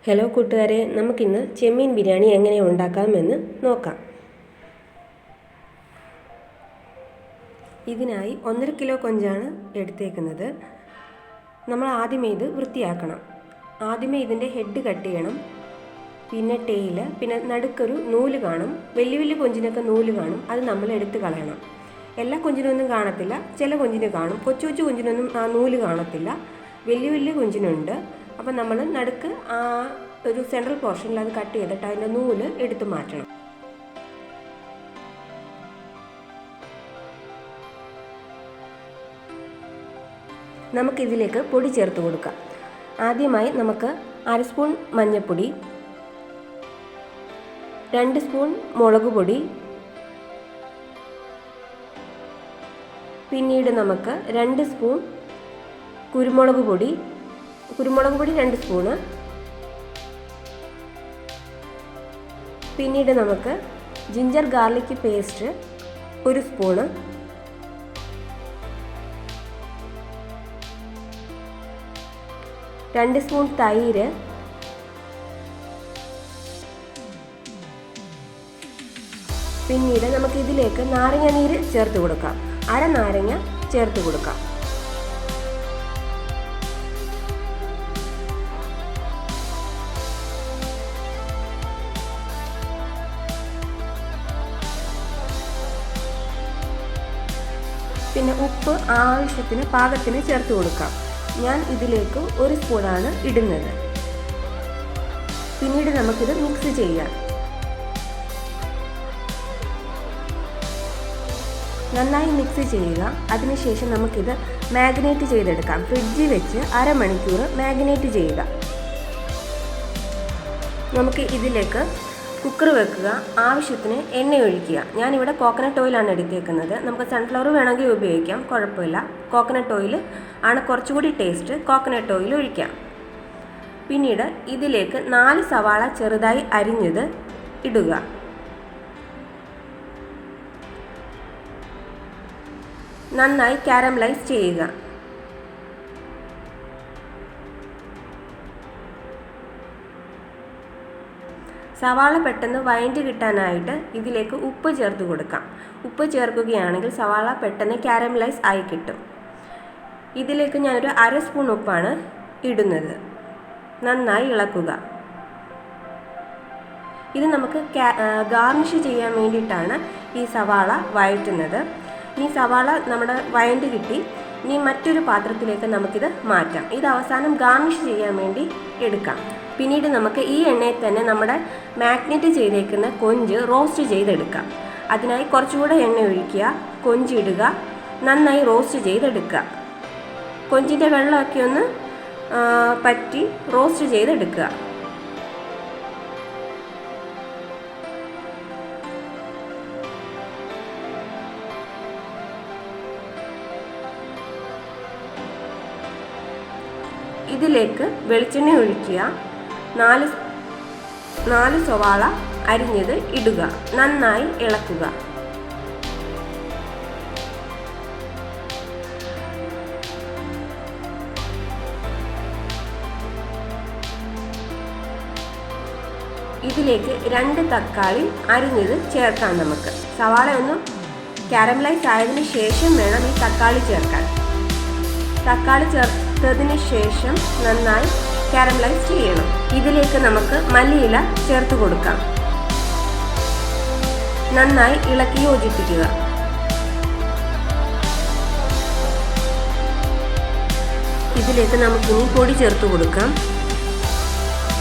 Hello കൂട്ടുകാരെ, നമുക്കിന്ന് ചെമ്മീൻ ബിരിയാണി എങ്ങനെ ഉണ്ടാക്കാമെന്ന് നോക്കാം. ഇതിനായി 1.5 കിലോ കൊഞ്ചാണ് എടുത്തേക്കുന്നത്. നമ്മൾ ആദ്യമേ ഇത് വൃത്തിയാക്കണം. ആദ്യമേ ഇതിൻ്റെ ഹെഡ് കട്ട് ചെയ്യണം, പിന്നെ ടെയില്, പിന്നെ നടുക്കൊരു നൂല് കാണും. വലിയ വലിയ കൊഞ്ചിനൊക്കെ നൂല് കാണും, അത് നമ്മൾ എടുത്ത് കളയണം. എല്ലാ കൊഞ്ചിനൊന്നും കാണത്തില്ല, ചില കൊഞ്ചിന് കാണും. കൊച്ചു കൊച്ചു കൊഞ്ചിനൊന്നും ആ നൂല് കാണത്തില്ല, വലിയ വലിയ കൊഞ്ചിനുണ്ട്. അപ്പം നമ്മൾ നടുക്ക് ആ ഒരു സെൻട്രൽ പോർഷനിൽ അത് കട്ട് ചെയ്തിട്ട് അതിൻ്റെ നൂല് എടുത്ത് മാറ്റണം. നമുക്കിതിലേക്ക് പൊടി ചേർത്ത് കൊടുക്കാം. ആദ്യമായി നമുക്ക് 1/2 സ്പൂൺ മഞ്ഞൾപ്പൊടി, 2 സ്പൂൺ മുളക് പൊടി, പിന്നീട് നമുക്ക് 2 സ്പൂൺ കുരുമുളക് പൊടി 2 സ്പൂണ്, പിന്നീട് നമുക്ക് ജിഞ്ചർ ഗാർലിക് പേസ്റ്റ് 1 സ്പൂണ്, രണ്ട് സ്പൂൺ തൈര്, പിന്നീട് നമുക്ക് ഇതിലേക്ക് നാരങ്ങ നീര് ചേർത്ത് കൊടുക്കാം. 1/2 നാരങ്ങ ചേർത്ത് കൊടുക്കാം. പിന്നെ ഉപ്പ് ആവശ്യത്തിന് പാകത്തിന് ചേർത്ത് കൊടുക്കാം. ഞാൻ ഇതിലേക്ക് 1 സ്പൂണാണ് ഇടുന്നത്. പിന്നീട് നമുക്കിത് മിക്സ് ചെയ്യാം. നന്നായി മിക്സ് ചെയ്യുക. അതിനുശേഷം നമുക്കിത് മാഗ്നേറ്റ് ചെയ്തെടുക്കാം. ഫ്രിഡ്ജിൽ വെച്ച് 1/2 മണിക്കൂർ മാഗ്നേറ്റ് ചെയ്യുക. നമുക്ക് ഇതിലേക്ക് കുക്കർ വെക്കുക, ആവശ്യത്തിന് എണ്ണ ഒഴിക്കുക. ഞാനിവിടെ കോക്കനട്ട് ഓയിലാണ് എടുത്തേക്കുന്നത്. നമുക്ക് സൺഫ്ലവർ വേണമെങ്കിൽ ഉപയോഗിക്കാം, കുഴപ്പമില്ല. കോക്കനട്ട് ഓയിൽ ആണ് കുറച്ചുകൂടി ടേസ്റ്റ്. കോക്കനട്ട് ഓയിൽ ഒഴിക്കാം. പിന്നീട് ഇതിലേക്ക് 4 സവാള ചെറുതായി അരിഞ്ഞത് ഇടുക. നന്നായി കാരമലൈസ് ചെയ്യുക. സവാള പെട്ടെന്ന് വഴറ്റി കിട്ടാനായിട്ട് ഇതിലേക്ക് ഉപ്പ് ചേർത്ത് കൊടുക്കാം. ഉപ്പ് ചേർക്കുകയാണെങ്കിൽ സവാള പെട്ടെന്ന് കാരമലൈസ് ആയി കിട്ടും. ഇതിലേക്ക് ഞാനൊരു 1/2 സ്പൂൺ ഉപ്പാണ് ഇടുന്നത്. നന്നായി ഇളക്കുക. ഇത് നമുക്ക് ഗാർണിഷ് ചെയ്യാൻ വേണ്ടിയിട്ടാണ് ഈ സവാള വഴറ്റുന്നത്. ഈ സവാള നമ്മുടെ വഴണ്ട് കിട്ടി. ഇനി മറ്റൊരു പാത്രത്തിലേക്ക് നമുക്കിത് മാറ്റാം. ഇത് അവസാനം ഗാർണിഷ് ചെയ്യാൻ വേണ്ടി എടുക്കാം. പിന്നീട് നമുക്ക് ഈ എണ്ണയിൽ തന്നെ നമ്മുടെ മാഗ്നേറ്റ് ചെയ്തേക്കുന്ന കൊഞ്ച് റോസ്റ്റ് ചെയ്തെടുക്കാം. അതിനായി കുറച്ചുകൂടെ എണ്ണ ഒഴിക്കുക, കൊഞ്ചിടുക, നന്നായി റോസ്റ്റ് ചെയ്തെടുക്കുക. കൊഞ്ചിൻ്റെ വെള്ളമൊക്കെ ഒന്ന് പറ്റി റോസ്റ്റ് ചെയ്തെടുക്കുക. ഇതിലേക്ക് വെളിച്ചെണ്ണ ഒഴിക്കുക. 4 സവാള അരിഞ്ഞത് ഇടുക. നന്നായി ഇളക്കുക. ഇതിലേക്ക് 2 തക്കാളി അരിഞ്ഞത് ചേർക്കാം. നമുക്ക് സവാള ഒന്ന് കാരമലൈസ് ആയതിനു ശേഷം വേണം ഈ തക്കാളി ചേർക്കാൻ. തക്കാളി ചേർത്തതിന് ശേഷം നന്നായി കാരമലൈസ് ചെയ്യണം. ഇതിലേക്ക് നമുക്ക് മല്ലിയില ചേർത്ത് കൊടുക്കാം. നന്നായി ഇളക്കി യോജിപ്പിക്കുക. ഇതിലേക്ക് നമുക്കിനി പൊടി ചേർത്ത് കൊടുക്കാം.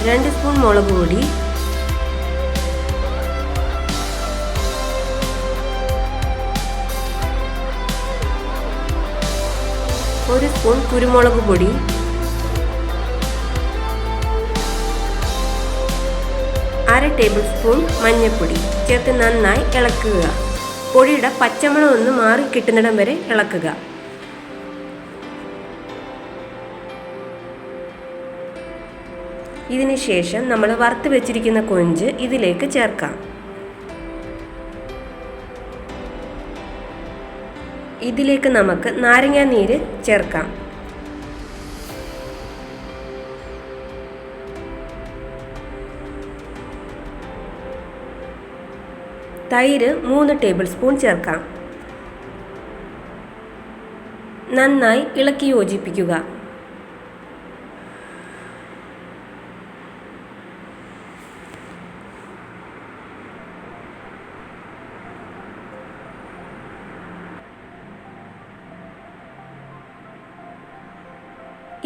2 സ്പൂൺ മുളക് പൊടി, 1 സ്പൂൺ കുരുമുളക് പൊടി, 1/2 ടേബിൾ സ്പൂൺ മഞ്ഞൾപ്പൊടി ചേർത്ത് നന്നായി ഇളക്കുക. പൊടിയുടെ പച്ചമണം ഒന്ന് മാറി കിട്ടുന്നിടം വരെ ഇളക്കുക. ഇതിന് ശേഷം നമ്മൾ വറുത്ത് വെച്ചിരിക്കുന്ന കൊഞ്ച് ഇതിലേക്ക് ചേർക്കാം. ഇതിലേക്ക് നമുക്ക് നാരങ്ങ നീര് ചേർക്കാം. തൈര് 3 ടേബിൾ സ്പൂൺ ചേർക്കാം. നന്നായി ഇളക്കി യോജിപ്പിക്കുക.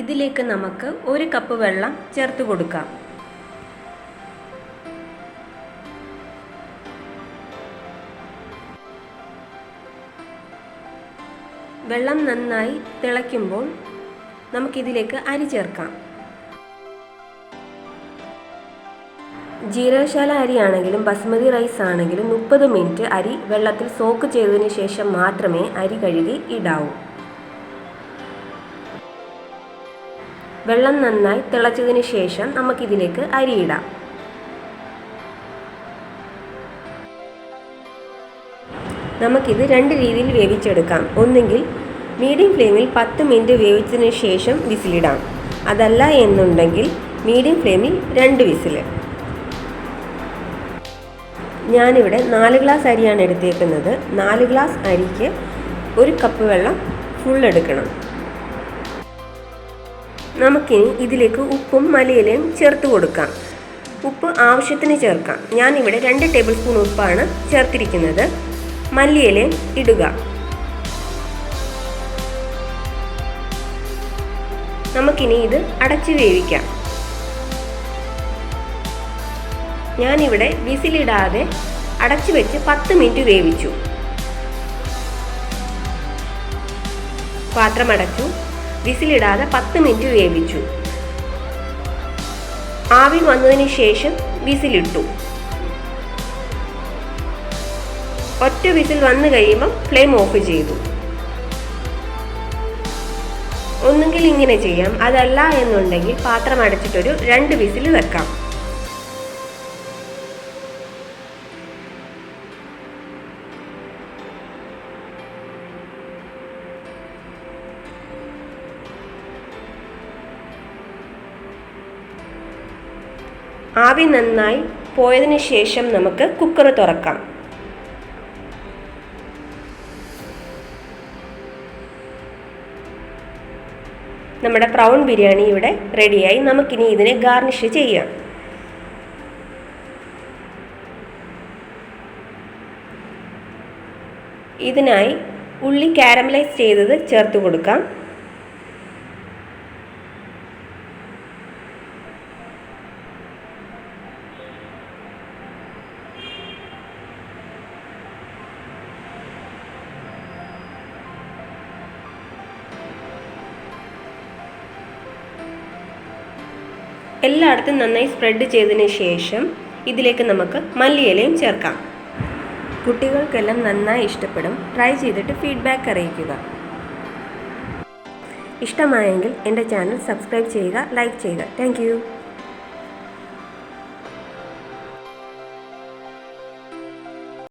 ഇതിലേക്ക് നമുക്ക് 1 കപ്പ് വെള്ളം ചേർത്ത് കൊടുക്കാം. വെള്ളം നന്നായി തിളയ്ക്കുമ്പോൾ നമുക്കിതിലേക്ക് അരി ചേർക്കാം. ജീരകശാല അരിയാണെങ്കിലും ബസ്മതി റൈസ് ആണെങ്കിലും 30 മിനിറ്റ് അരി വെള്ളത്തിൽ സോക്ക് ചെയ്തതിന് ശേഷം മാത്രമേ അരി കഴുകി ഇടാവൂ. വെള്ളം നന്നായി തിളച്ചതിന് ശേഷം നമുക്കിതിലേക്ക് അരിയിടാം. നമുക്കിത് 2 രീതിയിൽ വേവിച്ചെടുക്കാം. ഒന്നുകിൽ മീഡിയം ഫ്ലെയിമിൽ 10 മിനിറ്റ് വേവിച്ചതിന് ശേഷം വിസിലിടാം. അതല്ല എന്നുണ്ടെങ്കിൽ മീഡിയം ഫ്ലെയിമിൽ 2 വിസിൽ. ഞാനിവിടെ 4 ഗ്ലാസ് അരിയാണ് എടുത്തേക്കുന്നത്. 4 ഗ്ലാസ് അരിക്ക് 1 കപ്പ് വെള്ളം ഫുൾ എടുക്കണം. നമുക്കിനി ഇതിലേക്ക് ഉപ്പും മല്ലിയിലയും ചേർത്ത് കൊടുക്കാം. ഉപ്പ് ആവശ്യത്തിന് ചേർക്കാം. ഞാനിവിടെ 2 ടേബിൾ സ്പൂൺ ഉപ്പാണ് ചേർത്തിരിക്കുന്നത്. മല്ലിയിലയും ഇടുക. നമുക്കിനി ഇത് അടച്ച് വേവിക്കാം. ഞാനിവിടെ വിസിലിടാതെ അടച്ചു വെച്ച് 10 മിനിറ്റ് വേവിച്ചു. പാത്രം അടച്ചു. വിസിലിടാതെ 10 മിനിറ്റ് വേവിച്ചു. ആവി വന്നതിന് ശേഷം വിസിലിട്ടു. ഒറ്റ വിസിൽ വന്നു കഴിയുമ്പം ഫ്ലെയിം ഓഫ് ചെയ്തു. ഒന്നുകിൽ ഇങ്ങനെ ചെയ്യാം. അതല്ല എന്നുണ്ടെങ്കിൽ പാത്രം അടച്ചിട്ടൊരു 2 വിസിൽ വെക്കാം. ആവി നന്നായി പോയതിന് ശേഷം നമുക്ക് കുക്കർ തുറക്കാം. നമ്മുടെ പ്രൗൺ ബിരിയാണി ഇവിടെ റെഡിയായി. നമുക്കിനി ഇതിനെ ഗാർണിഷ് ചെയ്യാം. ഇതിനായി ഉള്ളി കാരമലൈസ് ചെയ്തത് ചേർത്ത് കൊടുക്കാം. എല്ലായിടത്തും നന്നായി സ്പ്രെഡ് ചെയ്തതിന് ശേഷം ഇതിലേക്ക് നമുക്ക് മല്ലിയിലയും ചേർക്കാം. കുട്ടികൾക്കെല്ലാം നന്നായി ഇഷ്ടപ്പെടും. ട്രൈ ചെയ്തിട്ട് ഫീഡ്ബാക്ക് അറിയിക്കുക. ഇഷ്ടമായെങ്കിൽ എൻ്റെ ചാനൽ സബ്സ്ക്രൈബ് ചെയ്യുക, ലൈക്ക് ചെയ്യുക. താങ്ക്